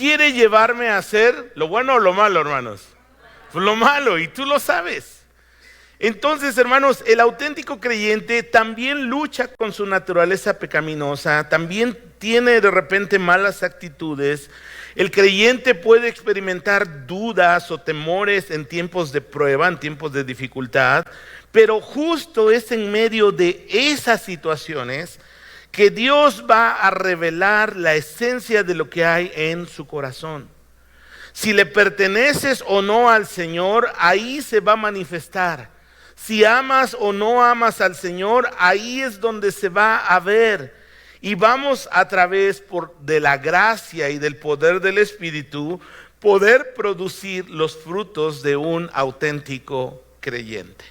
quiere llevarme a hacer lo bueno o lo malo, hermanos. Pues lo malo, y tú lo sabes. Entonces, hermanos, el auténtico creyente también lucha con su naturaleza pecaminosa, también tiene de repente malas actitudes. El creyente puede experimentar dudas o temores en tiempos de prueba, en tiempos de dificultad, pero justo es en medio de esas situaciones que Dios va a revelar la esencia de lo que hay en su corazón. Si le perteneces o no al Señor, ahí se va a manifestar. Si amas o no amas al Señor, ahí es donde se va a ver. Y vamos a través de la gracia y del poder del Espíritu, poder producir los frutos de un auténtico creyente.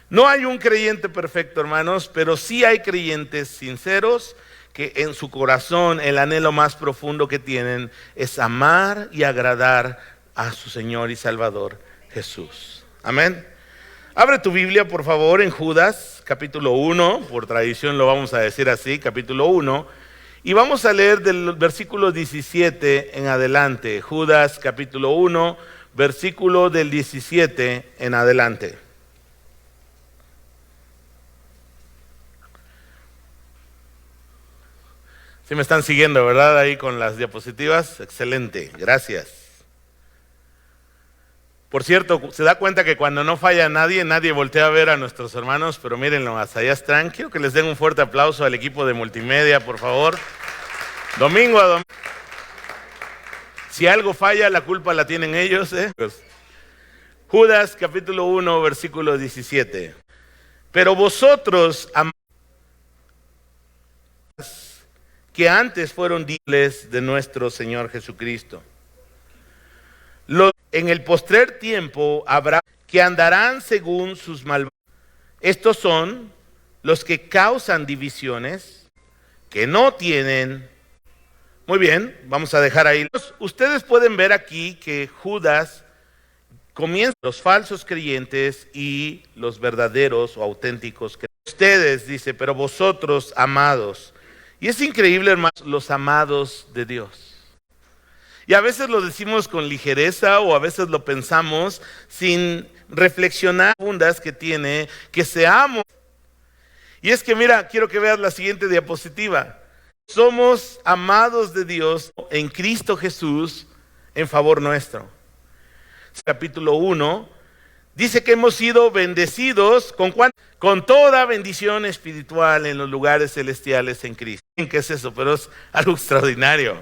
No hay un creyente perfecto, hermanos, pero sí hay creyentes sinceros que en su corazón el anhelo más profundo que tienen es amar y agradar a su Señor y Salvador Jesús. Amén. Abre tu Biblia, por favor, en Judas, capítulo 1, por tradición lo vamos a decir así, capítulo 1, y vamos a leer del versículo 17 en adelante. Judas, capítulo 1, versículo del 17 en adelante. ¿Sí me están siguiendo, verdad? Ahí con las diapositivas. Excelente, gracias. Por cierto, se da cuenta que cuando no falla nadie voltea a ver a nuestros hermanos, pero mírenlo, hasta allá están. Quiero que les den un fuerte aplauso al equipo de multimedia, por favor. Domingo a domingo. Si algo falla, la culpa la tienen ellos, ¿eh? Judas, capítulo 1, versículo 17. Pero vosotros, que antes fueron dignos de nuestro Señor Jesucristo, en el postrer tiempo habrá que andarán según sus malvados. Estos son los que causan divisiones, que no tienen. Muy bien, vamos a dejar ahí. Ustedes pueden ver aquí que Judas comienza los falsos creyentes y los verdaderos o auténticos creyentes. Ustedes, dice, pero vosotros, amados. Y es increíble, hermanos, los amados de Dios. Y a veces lo decimos con ligereza o a veces lo pensamos sin reflexionar profundas que tiene, que seamos. Y es que mira, quiero que veas la siguiente diapositiva. Somos amados de Dios en Cristo Jesús en favor nuestro. Capítulo 1 dice que hemos sido bendecidos con toda bendición espiritual en los lugares celestiales en Cristo. ¿Qué es eso? Pero es algo extraordinario.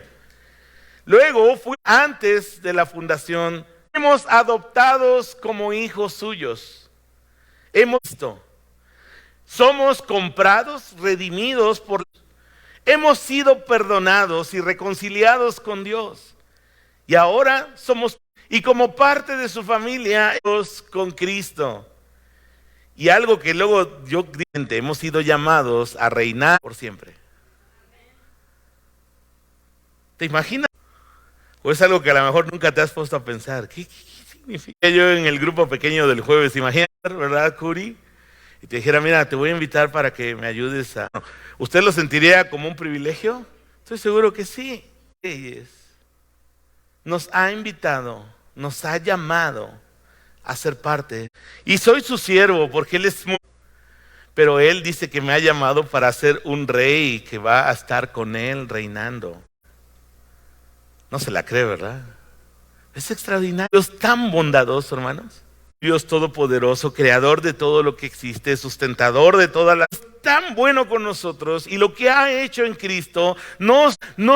Luego, antes de la fundación, hemos adoptados como hijos suyos. Somos comprados, redimidos hemos sido perdonados y reconciliados con Dios. Y ahora y como parte de su familia, con Cristo. Y algo que luego hemos sido llamados a reinar por siempre. ¿Te imaginas? O es algo que a lo mejor nunca te has puesto a pensar. ¿Qué significa? Yo en el grupo pequeño del jueves, imagínate, ¿verdad, Curi? Y te dijera, mira, te voy a invitar para que me ayudes a... ¿Usted lo sentiría como un privilegio? Estoy seguro que sí. Nos ha invitado, nos ha llamado a ser parte. Y soy su siervo porque Él es... Pero Él dice que me ha llamado para ser un rey que va a estar con Él reinando. No se la cree, ¿verdad? Es extraordinario. Dios tan bondadoso, hermanos. Dios todopoderoso, creador de todo lo que existe, sustentador de todas las... Es tan bueno con nosotros y lo que ha hecho en Cristo no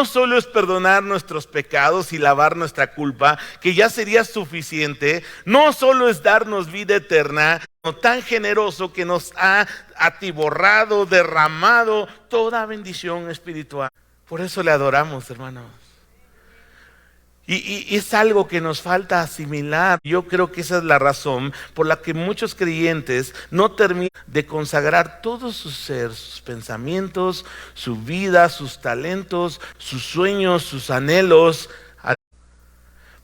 solo es perdonar nuestros pecados y lavar nuestra culpa, que ya sería suficiente. No solo es darnos vida eterna, sino tan generoso que nos ha atiborrado, derramado toda bendición espiritual. Por eso le adoramos, hermanos. Y es algo que nos falta asimilar. Yo creo que esa es la razón por la que muchos creyentes no terminan de consagrar todo su ser, sus pensamientos, su vida, sus talentos, sus sueños, sus anhelos.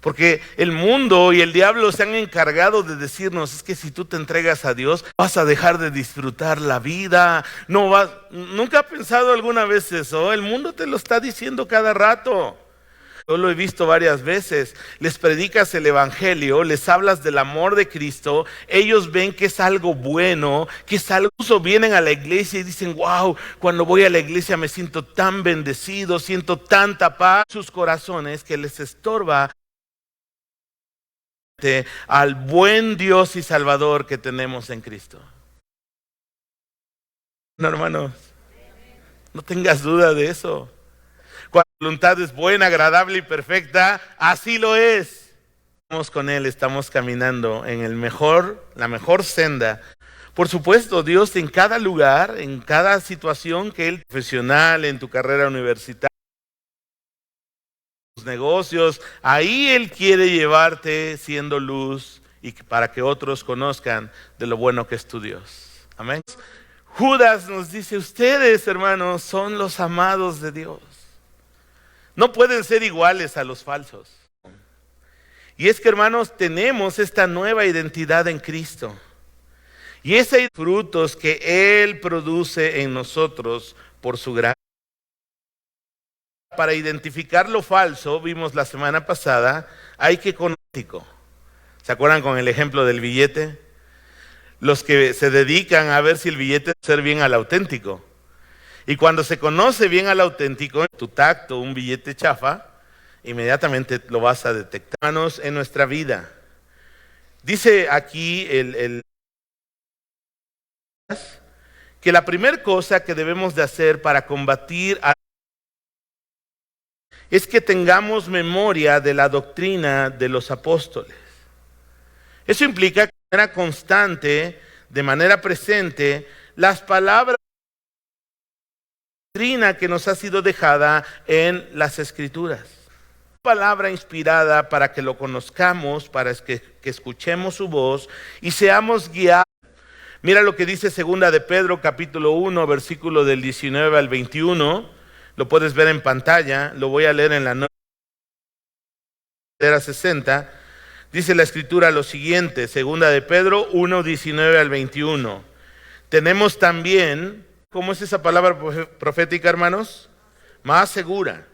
Porque el mundo y el diablo se han encargado de decirnos, es que si tú te entregas a Dios, vas a dejar de disfrutar la vida. ¿Nunca has pensado alguna vez eso? El mundo te lo está diciendo cada rato. Yo lo he visto varias veces. Les predicas el evangelio, les hablas del amor de Cristo. Ellos ven que es algo bueno, que es algo. Incluso vienen a la iglesia y dicen, wow, cuando voy a la iglesia me siento tan bendecido, siento tanta paz en sus corazones que les estorba al buen Dios y Salvador que tenemos en Cristo. No, hermanos, no tengas duda de eso. Cuando la voluntad es buena, agradable y perfecta, así lo es. Estamos con Él, estamos caminando en la mejor senda. Por supuesto, Dios en cada lugar, en cada situación que Él profesional, en tu carrera universitaria, tus negocios, ahí Él quiere llevarte siendo luz y para que otros conozcan de lo bueno que es tu Dios. Amén. Judas nos dice, ustedes, hermanos, son los amados de Dios. No pueden ser iguales a los falsos. Y es que, hermanos, tenemos esta nueva identidad en Cristo. Y esos frutos que Él produce en nosotros por su gracia. Para identificar lo falso, vimos la semana pasada, hay que conocer. ¿Se acuerdan con el ejemplo del billete? Los que se dedican a ver si el billete es ser bien al auténtico. Y cuando se conoce bien al auténtico, tu tacto, un billete chafa, inmediatamente lo vas a detectar. Hermanos, en nuestra vida. Dice aquí que la primera cosa que debemos de hacer para combatir es que tengamos memoria de la doctrina de los apóstoles. Eso implica que de manera constante, de manera presente, las palabras de la doctrina que nos ha sido dejada en las Escrituras. Palabra inspirada para que lo conozcamos, para que escuchemos su voz y seamos guiados. Mira lo que dice 2 de Pedro capítulo 1, versículo del 19 al 21. Lo puedes ver en pantalla, lo voy a leer en la Nueva 60. Dice la Escritura lo siguiente, 2 de Pedro 1, 19 al 21. Tenemos también, ¿cómo es esa palabra profética, hermanos? Más segura.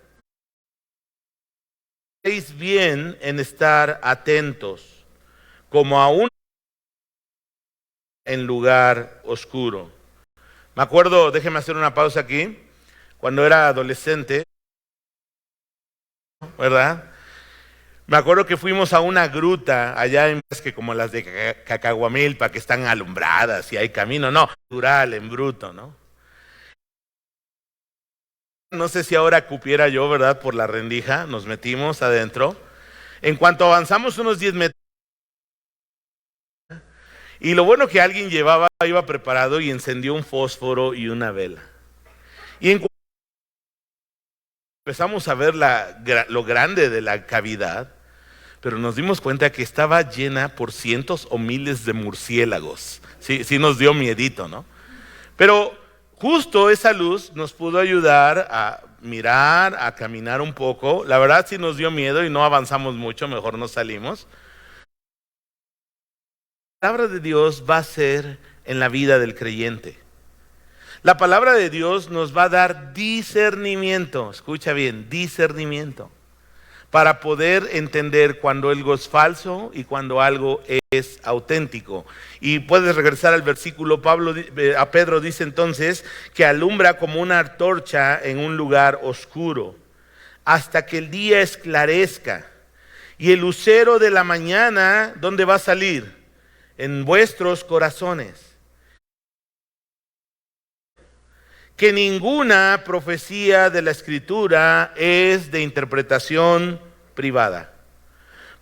Hacéis bien en estar atentos, como aún en lugar oscuro. Me acuerdo, déjeme hacer una pausa aquí, cuando era adolescente, ¿verdad? Me acuerdo que fuimos a una gruta allá en que como las de Cacahuamilpa, que están alumbradas y hay camino, no, natural, en bruto, ¿no? No sé si ahora cupiera yo, ¿verdad? Por la rendija, nos metimos adentro. En cuanto avanzamos unos 10 metros, y lo bueno que alguien iba preparado y encendió un fósforo y una vela. Y empezamos a ver lo grande de la cavidad, pero nos dimos cuenta que estaba llena por cientos o miles de murciélagos. Sí nos dio miedito, ¿no? Pero justo esa luz nos pudo ayudar a mirar, a caminar un poco. La verdad sí nos dio miedo y no avanzamos mucho, mejor nos salimos. La palabra de Dios va a ser en la vida del creyente. La palabra de Dios nos va a dar discernimiento, escucha bien, discernimiento, para poder entender cuando algo es falso y cuando algo es auténtico. Y puedes regresar al versículo, Pedro dice entonces que alumbra como una antorcha en un lugar oscuro, hasta que el día esclarezca. Y el lucero de la mañana, ¿dónde va a salir? En vuestros corazones. Que ninguna profecía de la Escritura es de interpretación privada,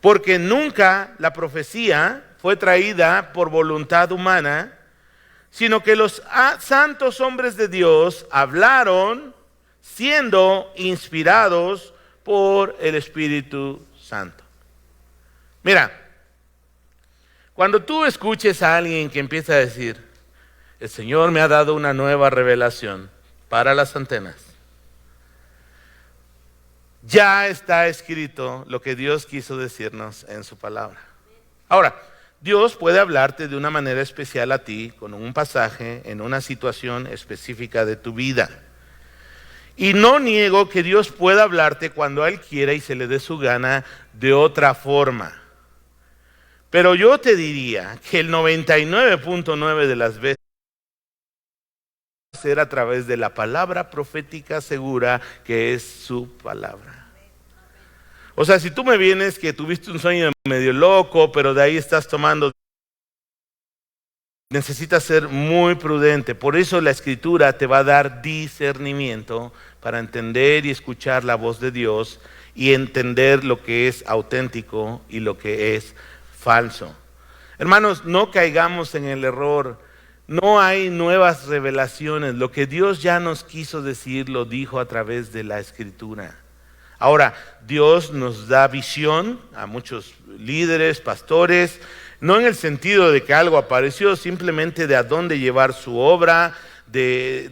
porque nunca la profecía fue traída por voluntad humana, sino que los santos hombres de Dios hablaron siendo inspirados por el Espíritu Santo. Mira, cuando tú escuches a alguien que empieza a decir, el Señor me ha dado una nueva revelación para las antenas, ya está escrito lo que Dios quiso decirnos en su palabra. Ahora, Dios puede hablarte de una manera especial a ti, con un pasaje, en una situación específica de tu vida. Y no niego que Dios pueda hablarte cuando Él quiera y se le dé su gana de otra forma. Pero yo te diría que el 99.9 de las veces ser a través de la palabra profética segura que es su palabra. O sea, si tú me vienes que tuviste un sueño medio loco, pero de ahí estás tomando, necesitas ser muy prudente. Por eso la Escritura te va a dar discernimiento para entender y escuchar la voz de Dios y entender lo que es auténtico y lo que es falso. Hermanos, no caigamos en el error. No hay nuevas revelaciones. Lo que Dios ya nos quiso decir, lo dijo a través de la Escritura. Ahora, Dios nos da visión a muchos líderes, pastores, no en el sentido de que algo apareció, simplemente de a dónde llevar su obra,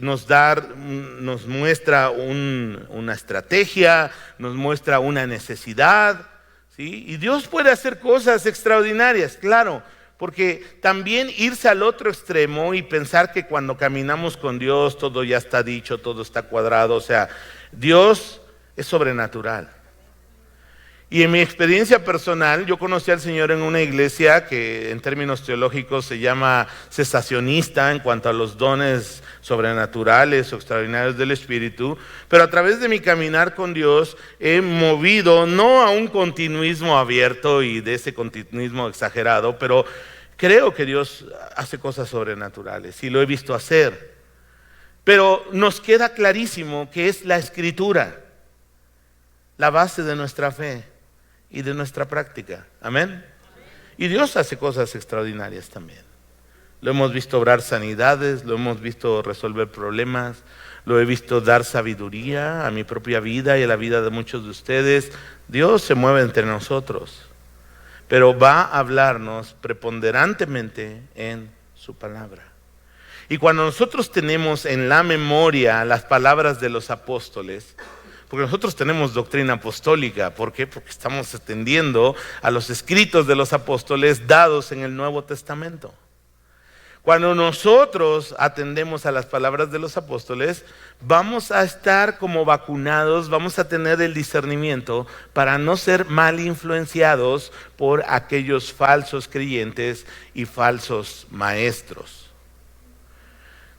nos muestra una estrategia, nos muestra una necesidad, ¿sí? Y Dios puede hacer cosas extraordinarias, claro, porque también irse al otro extremo y pensar que cuando caminamos con Dios todo ya está dicho, todo está cuadrado, o sea, Dios es sobrenatural. Y en mi experiencia personal, yo conocí al Señor en una iglesia que en términos teológicos se llama cesacionista en cuanto a los dones sobrenaturales o extraordinarios del Espíritu, pero a través de mi caminar con Dios he movido no a un continuismo abierto y de ese continuismo exagerado, pero creo que Dios hace cosas sobrenaturales y lo he visto hacer. Pero nos queda clarísimo que es la Escritura la base de nuestra fe y de nuestra práctica. Amén. Y Dios hace cosas extraordinarias también. Lo hemos visto obrar sanidades, lo hemos visto resolver problemas, lo he visto dar sabiduría a mi propia vida y a la vida de muchos de ustedes. Dios se mueve entre nosotros, pero va a hablarnos preponderantemente en su palabra. Y cuando nosotros tenemos en la memoria las palabras de los apóstoles, porque nosotros tenemos doctrina apostólica. ¿Por qué? Porque estamos atendiendo a los escritos de los apóstoles dados en el Nuevo Testamento. Cuando nosotros atendemos a las palabras de los apóstoles, vamos a estar como vacunados, vamos a tener el discernimiento para no ser mal influenciados por aquellos falsos creyentes y falsos maestros.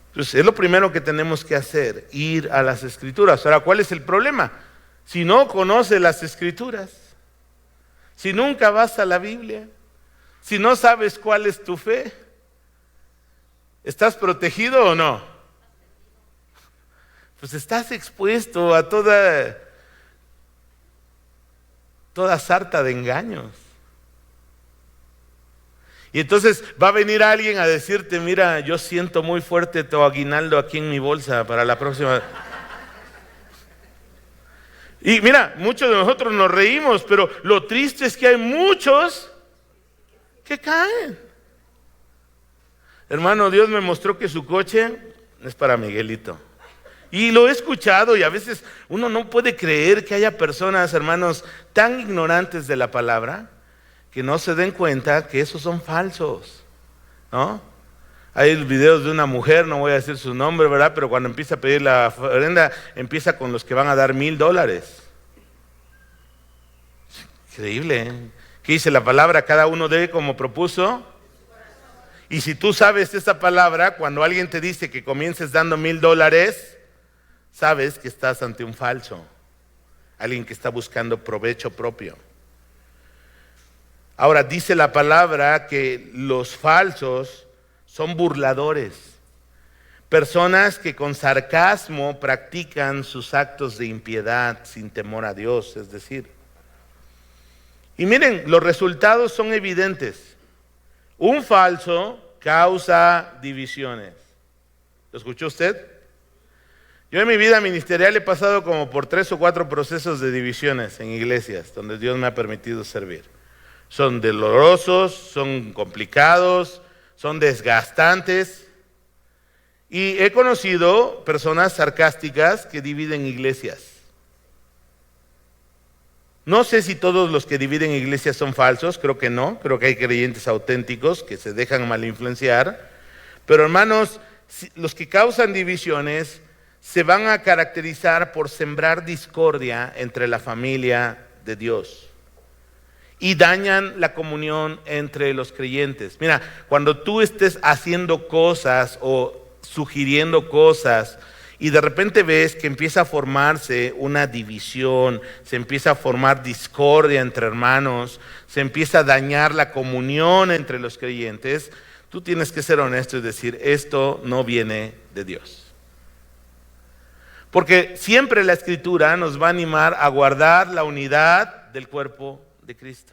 Entonces, es lo primero que tenemos que hacer, ir a las Escrituras. Ahora, ¿cuál es el problema? Si no conoces las Escrituras, si nunca vas a la Biblia, si no sabes cuál es tu fe, ¿estás protegido o no? Pues estás expuesto a toda sarta de engaños. Y entonces va a venir alguien a decirte, mira, yo siento muy fuerte tu aguinaldo aquí en mi bolsa para la próxima. Y mira, muchos de nosotros nos reímos, pero lo triste es que hay muchos que caen. Hermano, Dios me mostró que su coche es para Miguelito. Y lo he escuchado y a veces uno no puede creer que haya personas, hermanos, tan ignorantes de la palabra, que no se den cuenta que esos son falsos, ¿no? Hay videos de una mujer, no voy a decir su nombre, ¿verdad? Pero cuando empieza a pedir la ofrenda, empieza con los que van a dar $1,000. Increíble, ¿eh? ¿Qué dice la palabra? Cada uno debe como propuso. Y si tú sabes esa palabra, cuando alguien te dice que comiences dando $1,000, sabes que estás ante un falso, alguien que está buscando provecho propio. Ahora, dice la palabra que los falsos son burladores, personas que con sarcasmo practican sus actos de impiedad sin temor a Dios, es decir. Y miren, los resultados son evidentes. Un falso causa divisiones. ¿Lo escuchó usted? Yo en mi vida ministerial he pasado como por 3 o 4 procesos de divisiones en iglesias donde Dios me ha permitido servir. Son dolorosos, son complicados, son desgastantes. Y he conocido personas sarcásticas que dividen iglesias. No sé si todos los que dividen iglesias son falsos, creo que no. Creo que hay creyentes auténticos que se dejan mal influenciar. Pero hermanos, los que causan divisiones se van a caracterizar por sembrar discordia entre la familia de Dios y dañan la comunión entre los creyentes. Mira, cuando tú estés haciendo cosas o sugiriendo cosas y de repente ves que empieza a formarse una división, se empieza a formar discordia entre hermanos, se empieza a dañar la comunión entre los creyentes, tú tienes que ser honesto y decir, esto no viene de Dios. Porque siempre la Escritura nos va a animar a guardar la unidad del cuerpo de Cristo.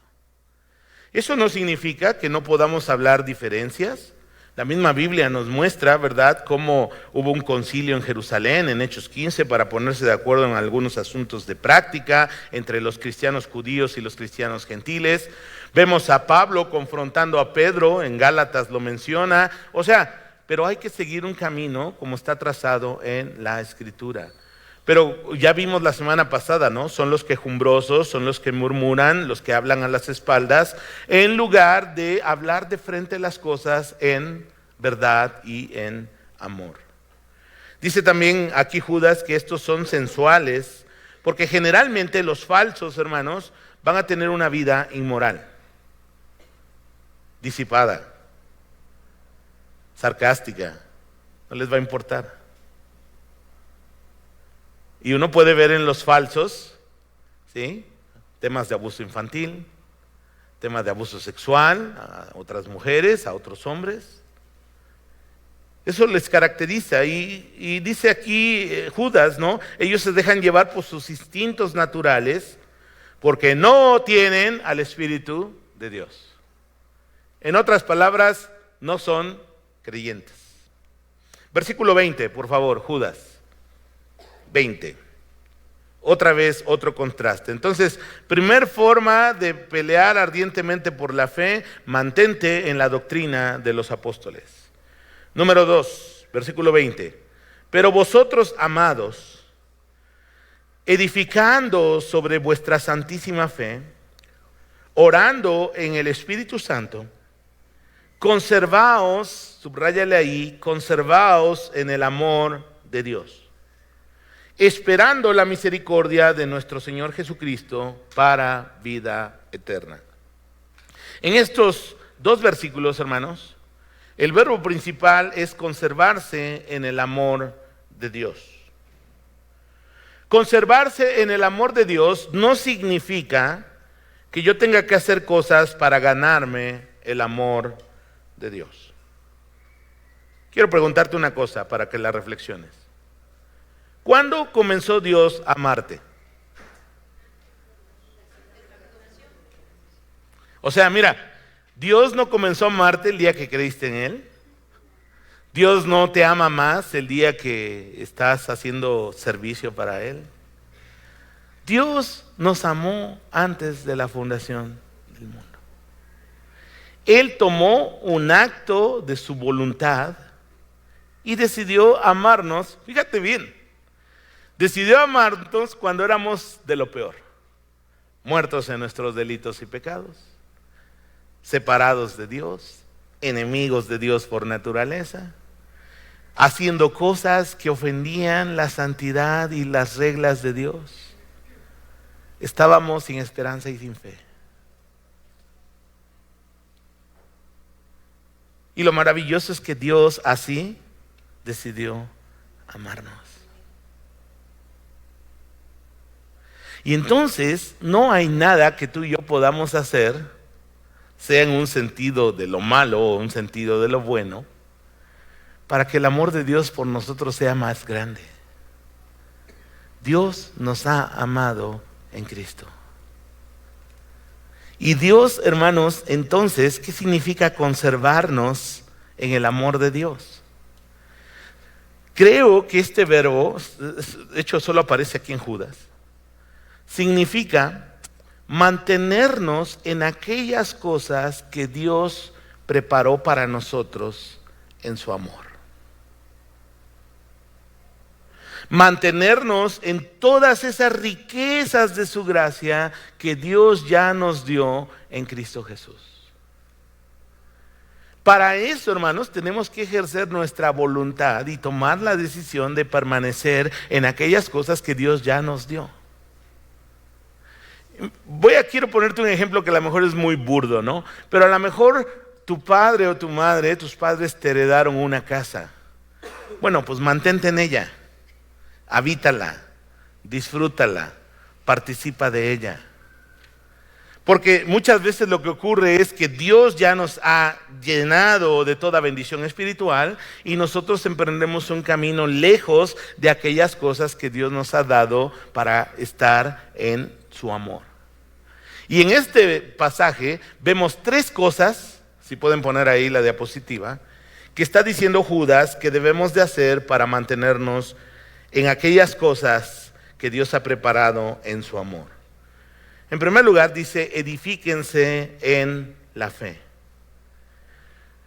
Eso no significa que no podamos hablar diferencias. La misma Biblia nos muestra, ¿verdad?, cómo hubo un concilio en Jerusalén, en Hechos 15, para ponerse de acuerdo en algunos asuntos de práctica entre los cristianos judíos y los cristianos gentiles. Vemos a Pablo confrontando a Pedro, en Gálatas lo menciona. O sea, pero hay que seguir un camino como está trazado en la Escritura. Pero ya vimos la semana pasada, ¿no? Son los quejumbrosos, son los que murmuran, los que hablan a las espaldas, en lugar de hablar de frente las cosas en verdad y en amor. Dice también aquí Judas que estos son sensuales, porque generalmente los falsos, hermanos, van a tener una vida inmoral, disipada, sarcástica, no les va a importar. Y uno puede ver en los falsos, ¿sí?, temas de abuso infantil, temas de abuso sexual a otras mujeres, a otros hombres. Eso les caracteriza y dice aquí Judas, ¿no? Ellos se dejan llevar por sus instintos naturales porque no tienen al Espíritu de Dios. En otras palabras, no son creyentes. Versículo 20, por favor, Judas 20. Otra vez otro contraste. Entonces, primer forma de pelear ardientemente por la fe, mantente en la doctrina de los apóstoles. Número 2, versículo 20. Pero vosotros, amados, edificando sobre vuestra santísima fe, orando en el Espíritu Santo, conservaos, subráyale ahí, conservaos en el amor de Dios, esperando la misericordia de nuestro Señor Jesucristo para vida eterna. En estos dos versículos, hermanos, el verbo principal es conservarse en el amor de Dios. Conservarse en el amor de Dios no significa que yo tenga que hacer cosas para ganarme el amor de Dios. Quiero preguntarte una cosa para que la reflexiones. ¿Cuándo comenzó Dios a amarte? O sea, mira, Dios no comenzó a amarte el día que creíste en Él. Dios no te ama más el día que estás haciendo servicio para Él. Dios nos amó antes de la fundación del mundo. Él tomó un acto de su voluntad y decidió amarnos, fíjate bien, decidió amarnos cuando éramos de lo peor, muertos en nuestros delitos y pecados, separados de Dios, enemigos de Dios por naturaleza, haciendo cosas que ofendían la santidad y las reglas de Dios. Estábamos sin esperanza y sin fe. Y lo maravilloso es que Dios así decidió amarnos. Y entonces no hay nada que tú y yo podamos hacer, sea en un sentido de lo malo o un sentido de lo bueno, para que el amor de Dios por nosotros sea más grande. Dios nos ha amado en Cristo. Y Dios, hermanos, entonces, ¿qué significa conservarnos en el amor de Dios? Creo que este verbo, de hecho solo aparece aquí en Judas, significa mantenernos en aquellas cosas que Dios preparó para nosotros en su amor. Mantenernos en todas esas riquezas de su gracia que Dios ya nos dio en Cristo Jesús. Para eso, hermanos, tenemos que ejercer nuestra voluntad y tomar la decisión de permanecer en aquellas cosas que Dios ya nos dio. Quiero ponerte un ejemplo que a lo mejor es muy burdo, ¿no? Pero a lo mejor tu padre o tu madre, tus padres te heredaron una casa. Bueno, pues mantente en ella, habítala, disfrútala, participa de ella. Porque muchas veces lo que ocurre es que Dios ya nos ha llenado de toda bendición espiritual y nosotros emprendemos un camino lejos de aquellas cosas que Dios nos ha dado para estar en su amor. Y en este pasaje vemos 3 cosas, si pueden poner ahí la diapositiva, que está diciendo Judas que debemos de hacer para mantenernos en aquellas cosas que Dios ha preparado en su amor. En primer lugar dice, edifíquense en la fe.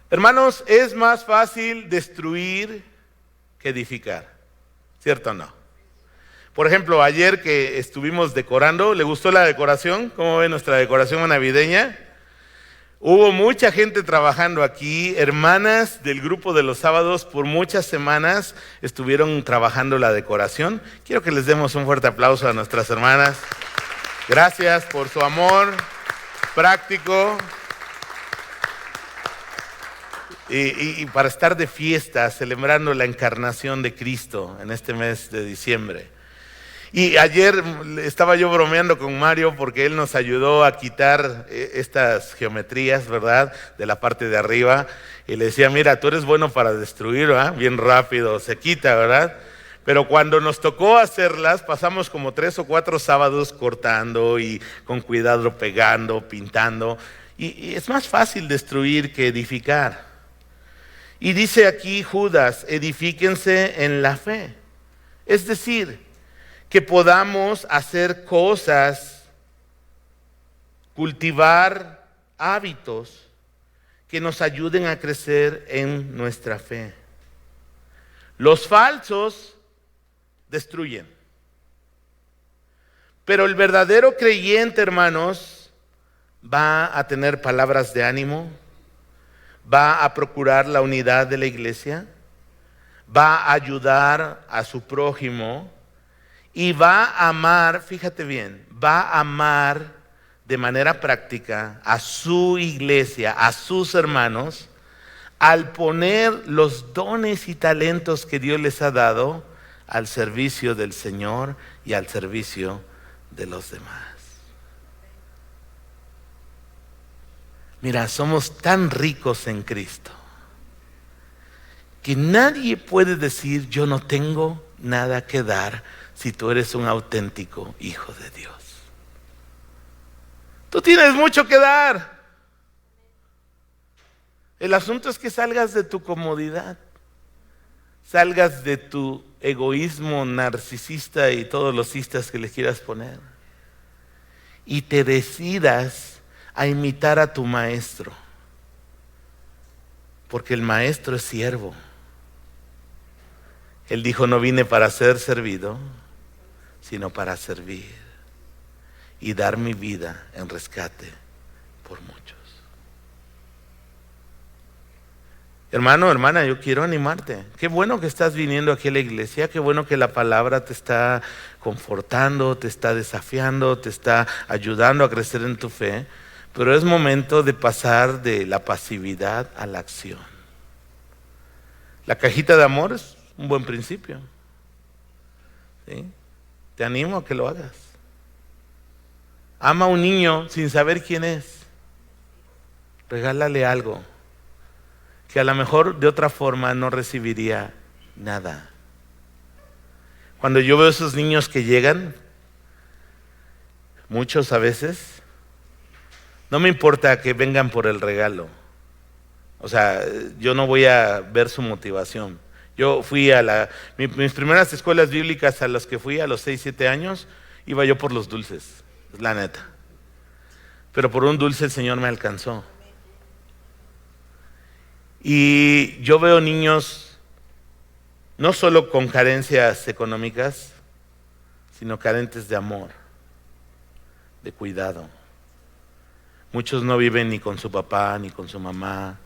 Hermanos, es más fácil destruir que edificar, ¿cierto o no? Por ejemplo, ayer que estuvimos decorando, ¿le gustó la decoración? ¿Cómo ve nuestra decoración navideña? Hubo mucha gente trabajando aquí, hermanas del grupo de los sábados por muchas semanas estuvieron trabajando la decoración. Quiero que les demos un fuerte aplauso a nuestras hermanas. Gracias por su amor práctico y para estar de fiesta, celebrando la encarnación de Cristo en este mes de diciembre. Y ayer estaba yo bromeando con Mario porque él nos ayudó a quitar estas geometrías, ¿verdad? De la parte de arriba. Y le decía, mira, tú eres bueno para destruir, ¿verdad? Bien rápido, se quita, ¿verdad? Pero cuando nos tocó hacerlas, pasamos como 3 o 4 sábados cortando y con cuidado pegando, pintando. Y es más fácil destruir que edificar. Y dice aquí Judas, edifíquense en la fe. Es decir, que podamos hacer cosas, cultivar hábitos que nos ayuden a crecer en nuestra fe. Los falsos destruyen. Pero el verdadero creyente, hermanos, va a tener palabras de ánimo, va a procurar la unidad de la iglesia, va a ayudar a su prójimo y va a amar, fíjate bien, va a amar de manera práctica a su iglesia, a sus hermanos, al poner los dones y talentos que Dios les ha dado al servicio del Señor y al servicio de los demás. Mira, somos tan ricos en Cristo que nadie puede decir yo no tengo nada que dar si tú eres un auténtico hijo de Dios. Tú tienes mucho que dar. El asunto es que salgas de tu comodidad, salgas de tu egoísmo narcisista y todos los istas que le quieras poner y te decidas a imitar a tu maestro, porque el maestro es siervo. Él dijo, no vine para ser servido, sino para servir y dar mi vida en rescate por muchos. Hermano, hermana, yo quiero animarte. Qué bueno que estás viniendo aquí a la iglesia, qué bueno que la palabra te está confortando, te está desafiando, te está ayudando a crecer en tu fe, pero es momento de pasar de la pasividad a la acción. La cajita de amor es un buen principio. ¿Sí? Te animo a que lo hagas. Ama a un niño sin saber quién es. Regálale algo que a lo mejor de otra forma no recibiría nada. Cuando yo veo esos niños que llegan, muchos a veces, no me importa que vengan por el regalo. O sea, yo no voy a ver su motivación. Yo fui a mis primeras escuelas bíblicas a las que fui a los 6, 7 años, iba yo por los dulces, es la neta. Pero por un dulce el Señor me alcanzó. Y yo veo niños no solo con carencias económicas, sino carentes de amor, de cuidado. Muchos no viven ni con su papá ni con su mamá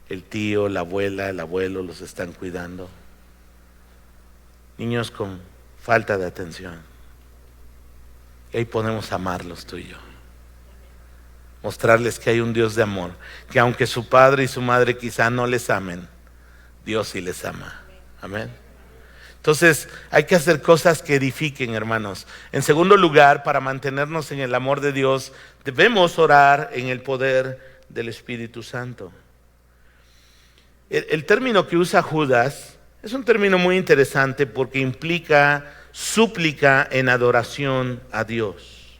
el tío, la abuela, el abuelo los están cuidando. Niños con falta de atención. Y ahí podemos amarlos tú y yo. Mostrarles que hay un Dios de amor, que aunque su padre y su madre quizá no les amen, Dios sí les ama. Amén. Entonces hay que hacer cosas que edifiquen, hermanos. En segundo lugar, para mantenernos en el amor de Dios, debemos orar en el poder del Espíritu Santo. El término que usa Judas es un término muy interesante porque implica súplica en adoración a Dios.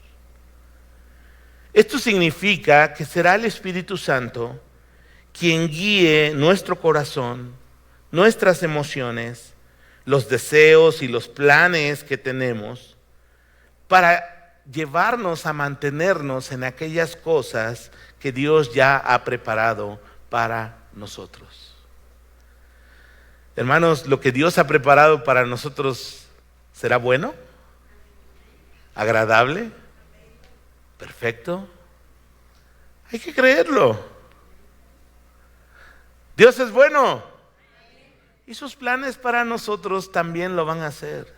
Esto significa que será el Espíritu Santo quien guíe nuestro corazón, nuestras emociones, los deseos y los planes que tenemos para llevarnos a mantenernos en aquellas cosas que Dios ya ha preparado para nosotros. Hermanos, lo que Dios ha preparado para nosotros será bueno, agradable, perfecto. Hay que creerlo. Dios es bueno y sus planes para nosotros también lo van a hacer.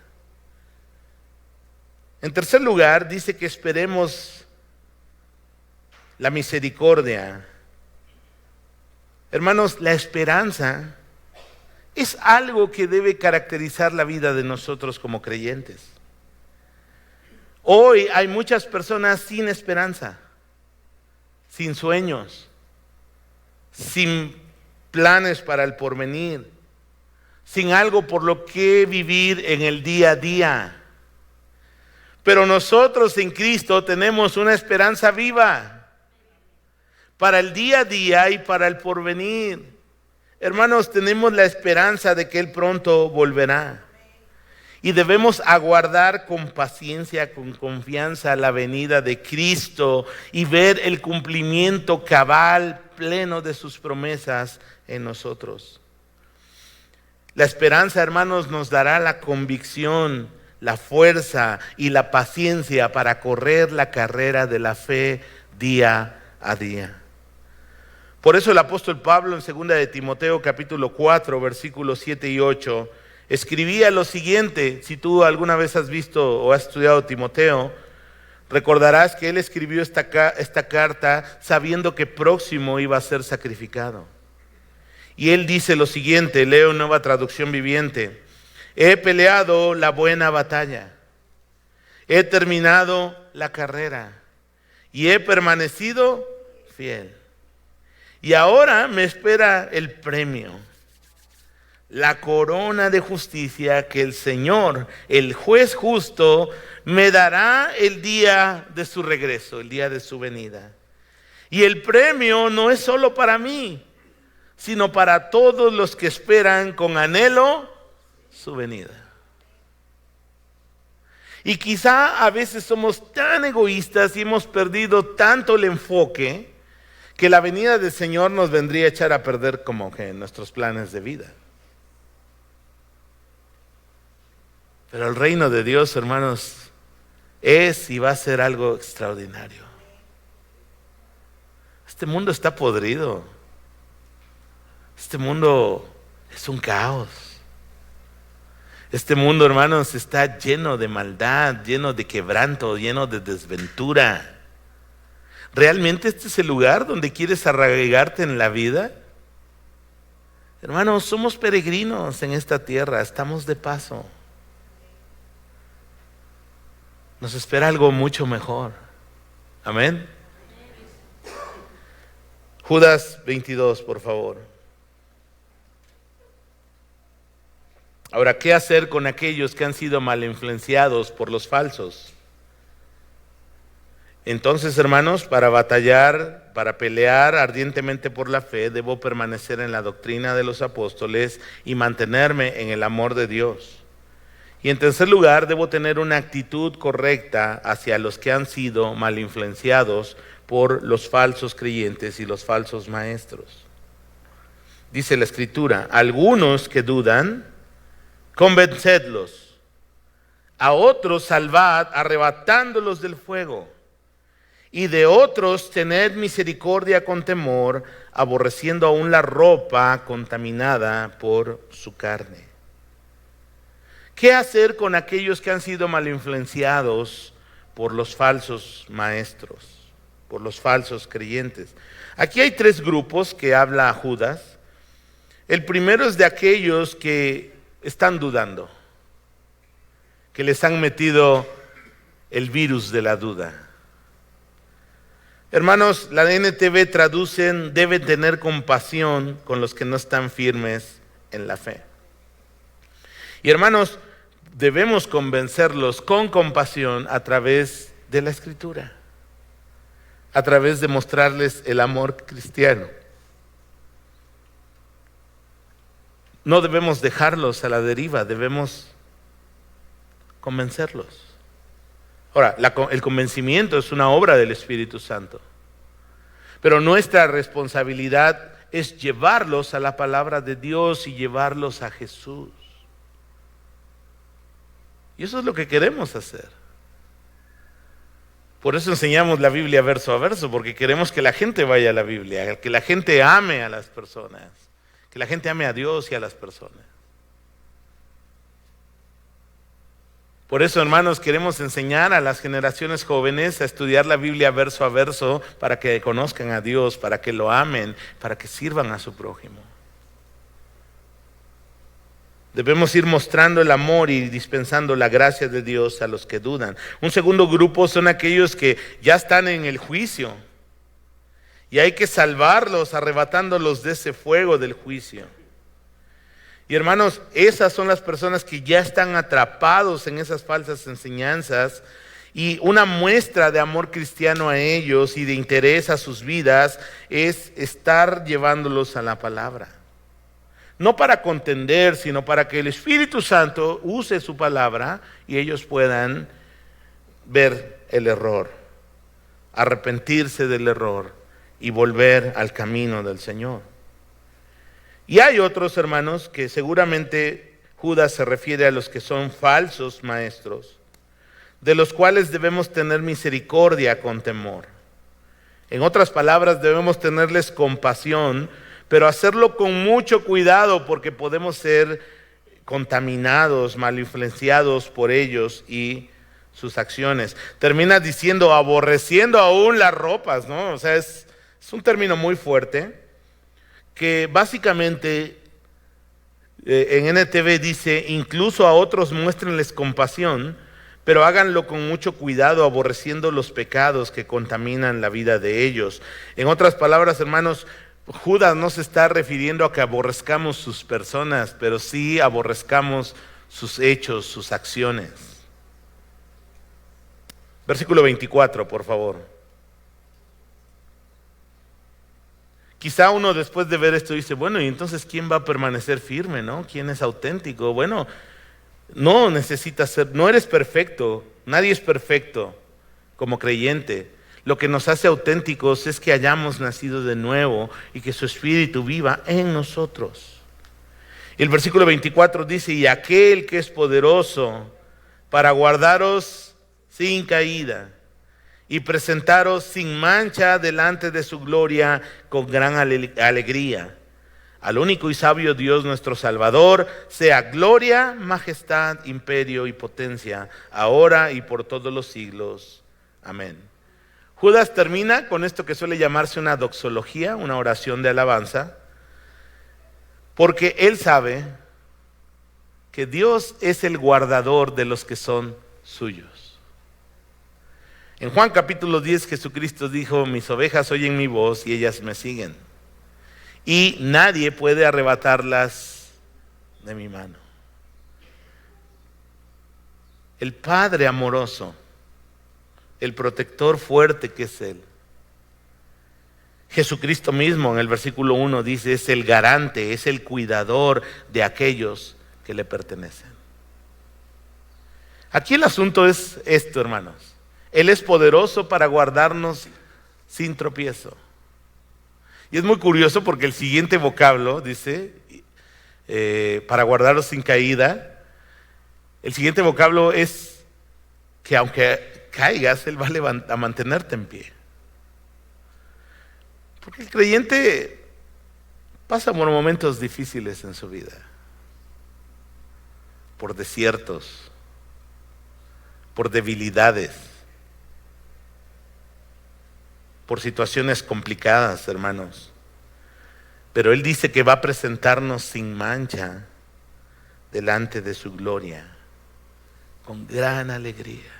En tercer lugar, dice que esperemos la misericordia. Hermanos, la esperanza es algo que debe caracterizar la vida de nosotros como creyentes. Hoy hay muchas personas sin esperanza, sin sueños, sin planes para el porvenir, sin algo por lo que vivir en el día a día. Pero nosotros en Cristo tenemos una esperanza viva para el día a día y para el porvenir. Hermanos, tenemos la esperanza de que Él pronto volverá. Y debemos aguardar con paciencia, con confianza la venida de Cristo y ver el cumplimiento cabal, pleno de sus promesas en nosotros. La esperanza, hermanos, nos dará la convicción, la fuerza y la paciencia para correr la carrera de la fe día a día. Por eso el apóstol Pablo en 2 de Timoteo capítulo 4 versículos 7 y 8 escribía lo siguiente. Si tú alguna vez has visto o has estudiado Timoteo, recordarás que él escribió esta carta sabiendo que próximo iba a ser sacrificado. Y él dice lo siguiente, leo Nueva Traducción Viviente: he peleado la buena batalla, he terminado la carrera y he permanecido fiel. Y ahora me espera el premio, la corona de justicia que el Señor, el juez justo, me dará el día de su regreso, el día de su venida. Y el premio no es solo para mí, sino para todos los que esperan con anhelo su venida. Y quizá a veces somos tan egoístas y hemos perdido tanto el enfoque que la venida del Señor nos vendría a echar a perder como que nuestros planes de vida. Pero el reino de Dios, hermanos, es y va a ser algo extraordinario. Este mundo está podrido. Este mundo es un caos. Este mundo, hermanos, está lleno de maldad, lleno de quebranto, lleno de desventura. ¿Realmente este es el lugar donde quieres arraigarte en la vida? Hermanos, somos peregrinos en esta tierra, estamos de paso. Nos espera algo mucho mejor. Amén. Judas 22, por favor. Ahora, ¿qué hacer con aquellos que han sido mal influenciados por los falsos? Entonces, hermanos, para batallar, para pelear ardientemente por la fe, debo permanecer en la doctrina de los apóstoles y mantenerme en el amor de Dios. Y en tercer lugar, debo tener una actitud correcta hacia los que han sido mal influenciados por los falsos creyentes y los falsos maestros. Dice la Escritura: algunos que dudan, convencedlos; a otros salvad arrebatándolos del fuego. y de otros tened misericordia con temor, aborreciendo aún la ropa contaminada por su carne. ¿Qué hacer con aquellos que han sido mal influenciados por los falsos maestros, por los falsos creyentes? Aquí hay 3 grupos que habla Judas. El primero es de aquellos que están dudando, que les han metido el virus de la duda. Hermanos, la NTV traducen: deben tener compasión con los que no están firmes en la fe. Y hermanos, debemos convencerlos con compasión a través de la Escritura, a través de mostrarles el amor cristiano. No debemos dejarlos a la deriva, debemos convencerlos. Ahora, el convencimiento es una obra del Espíritu Santo, pero nuestra responsabilidad es llevarlos a la palabra de Dios y llevarlos a Jesús. Y eso es lo que queremos hacer. Por eso enseñamos la Biblia verso a verso, porque queremos que la gente vaya a la Biblia, que la gente ame a las personas, que la gente ame a Dios y a las personas. Por eso, hermanos, queremos enseñar a las generaciones jóvenes a estudiar la Biblia verso a verso para que conozcan a Dios, para que lo amen, para que sirvan a su prójimo. Debemos ir mostrando el amor y dispensando la gracia de Dios a los que dudan. Un segundo grupo son aquellos que ya están en el juicio y hay que salvarlos arrebatándolos de ese fuego del juicio. Y hermanos, esas son las personas que ya están atrapados en esas falsas enseñanzas, y una muestra de amor cristiano a ellos y de interés a sus vidas es estar llevándolos a la palabra. No para contender, sino para que el Espíritu Santo use su palabra y ellos puedan ver el error, arrepentirse del error y volver al camino del Señor. Y hay otros, hermanos, que seguramente Judas se refiere a los que son falsos maestros, de los cuales debemos tener misericordia con temor. En otras palabras, debemos tenerles compasión, pero hacerlo con mucho cuidado, porque podemos ser contaminados, mal influenciados por ellos y sus acciones. Termina diciendo aborreciendo aún las ropas, ¿no? O sea, es un término muy fuerte, que básicamente en NTV dice: incluso a otros muéstrenles compasión, pero háganlo con mucho cuidado, aborreciendo los pecados que contaminan la vida de ellos. En otras palabras, hermanos, Judas no se está refiriendo a que aborrezcamos sus personas, pero sí aborrezcamos sus hechos, sus acciones. Versículo 24, por favor. Quizá uno, después de ver esto, dice: bueno, ¿y entonces quién va a permanecer firme, no? ¿Quién es auténtico? Bueno, no necesitas ser, no eres perfecto, nadie es perfecto como creyente. Lo que nos hace auténticos es que hayamos nacido de nuevo y que su Espíritu viva en nosotros. Y el versículo 24 dice: y aquel que es poderoso para guardaros sin caída y presentaros sin mancha delante de su gloria con gran alegría. Al único y sabio Dios nuestro Salvador, sea gloria, majestad, imperio y potencia, ahora y por todos los siglos. Amén. Judas termina con esto que suele llamarse una doxología, una oración de alabanza, porque él sabe que Dios es el guardador de los que son suyos. En Juan capítulo 10, Jesucristo dijo: mis ovejas oyen mi voz y ellas me siguen, y nadie puede arrebatarlas de mi mano. El Padre amoroso, el protector fuerte que es Él. Jesucristo mismo en el versículo 1 dice: es el garante, es el cuidador de aquellos que le pertenecen. Aquí el asunto es esto, hermanos. Él es poderoso para guardarnos sin tropiezo. Y es muy curioso porque el siguiente vocablo dice, para guardaros sin caída, el siguiente vocablo es que aunque caigas, Él va a mantenerte en pie. Porque el creyente pasa por momentos difíciles en su vida, por desiertos, por debilidades, por situaciones complicadas, hermanos. Pero Él dice que va a presentarnos sin mancha delante de su gloria, con gran alegría.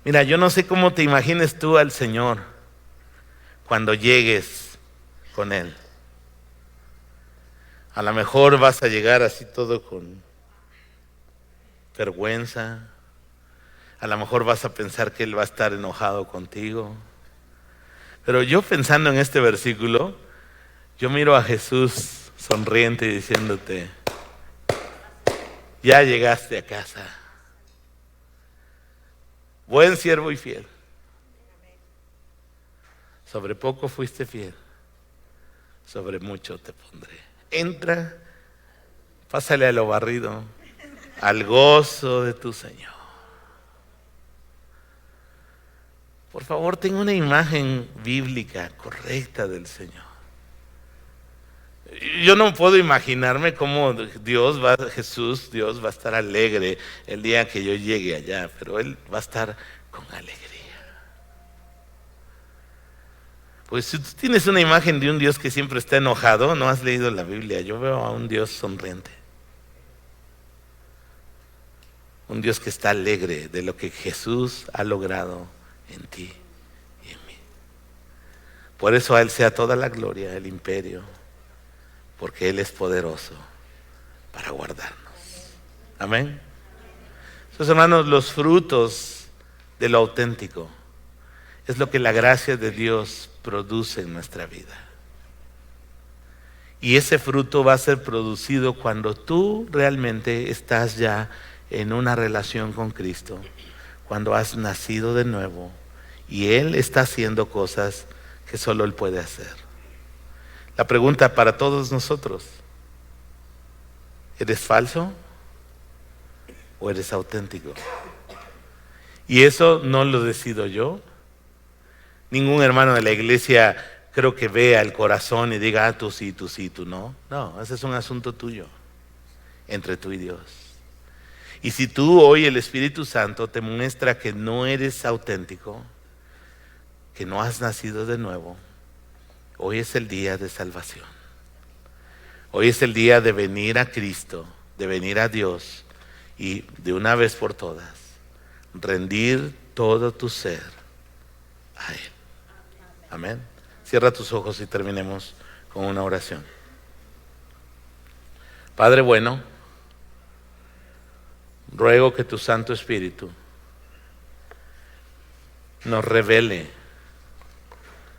Mira, yo no sé cómo te imagines tú al Señor cuando llegues con Él. A lo mejor vas a llegar así todo con vergüenza. A lo mejor vas a pensar que Él va a estar enojado contigo. Pero yo pensando en este versículo, yo miro a Jesús sonriente y diciéndote, ya llegaste a casa. Buen siervo y fiel. Sobre poco fuiste fiel, sobre mucho te pondré. Entra, pásale a lo barrido, al gozo de tu Señor. Por favor, tenga una imagen bíblica correcta del Señor. Yo no puedo imaginarme cómo Dios va a estar alegre el día que yo llegue allá, pero Él va a estar con alegría. Pues si tú tienes una imagen de un Dios que siempre está enojado, no has leído la Biblia. Yo veo a un Dios sonriente. Un Dios que está alegre de lo que Jesús ha logrado en ti y en mí. Por eso a Él sea toda la gloria, el imperio, porque Él es poderoso para guardarnos. Amén. Entonces, hermanos, los frutos de lo auténtico es lo que la gracia de Dios produce en nuestra vida. Y ese fruto va a ser producido cuando tú realmente estás ya en una relación con Cristo, cuando has nacido de nuevo y Él está haciendo cosas que solo Él puede hacer. La pregunta para todos nosotros: ¿eres falso o eres auténtico? Y eso no lo decido yo. Ningún hermano de la iglesia creo que vea el corazón y diga, tú sí, tú no. No, ese es un asunto tuyo, entre tú y Dios. Y si tú hoy el Espíritu Santo te muestra que no eres auténtico, que no has nacido de nuevo, hoy es el día de salvación. Hoy es el día de venir a Cristo, de venir a Dios y de una vez por todas rendir todo tu ser a Él. Amén. Cierra tus ojos y terminemos con una oración. Padre bueno, ruego que tu Santo Espíritu nos revele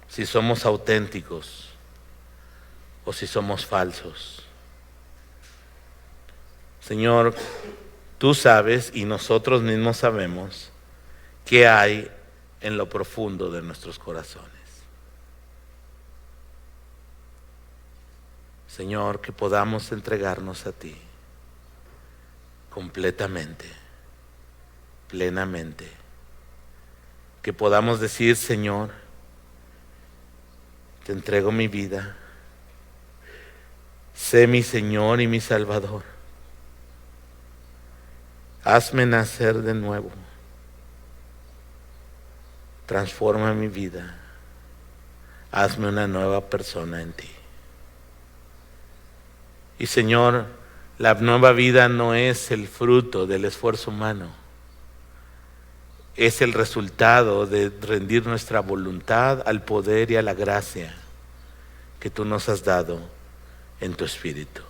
si somos auténticos o si somos falsos. Señor, tú sabes y nosotros mismos sabemos qué hay en lo profundo de nuestros corazones. Señor, que podamos entregarnos a ti completamente, plenamente. Que podamos decir, Señor, te entrego mi vida, sé mi Señor y mi Salvador. Hazme nacer de nuevo, transforma mi vida, hazme una nueva persona en ti. Y Señor, la nueva vida no es el fruto del esfuerzo humano, es el resultado de rendir nuestra voluntad al poder y a la gracia que tú nos has dado en tu Espíritu.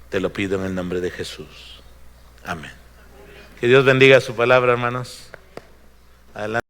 Te lo pido en el nombre de Jesús. Amén. Que Dios bendiga su palabra, hermanos. Adelante.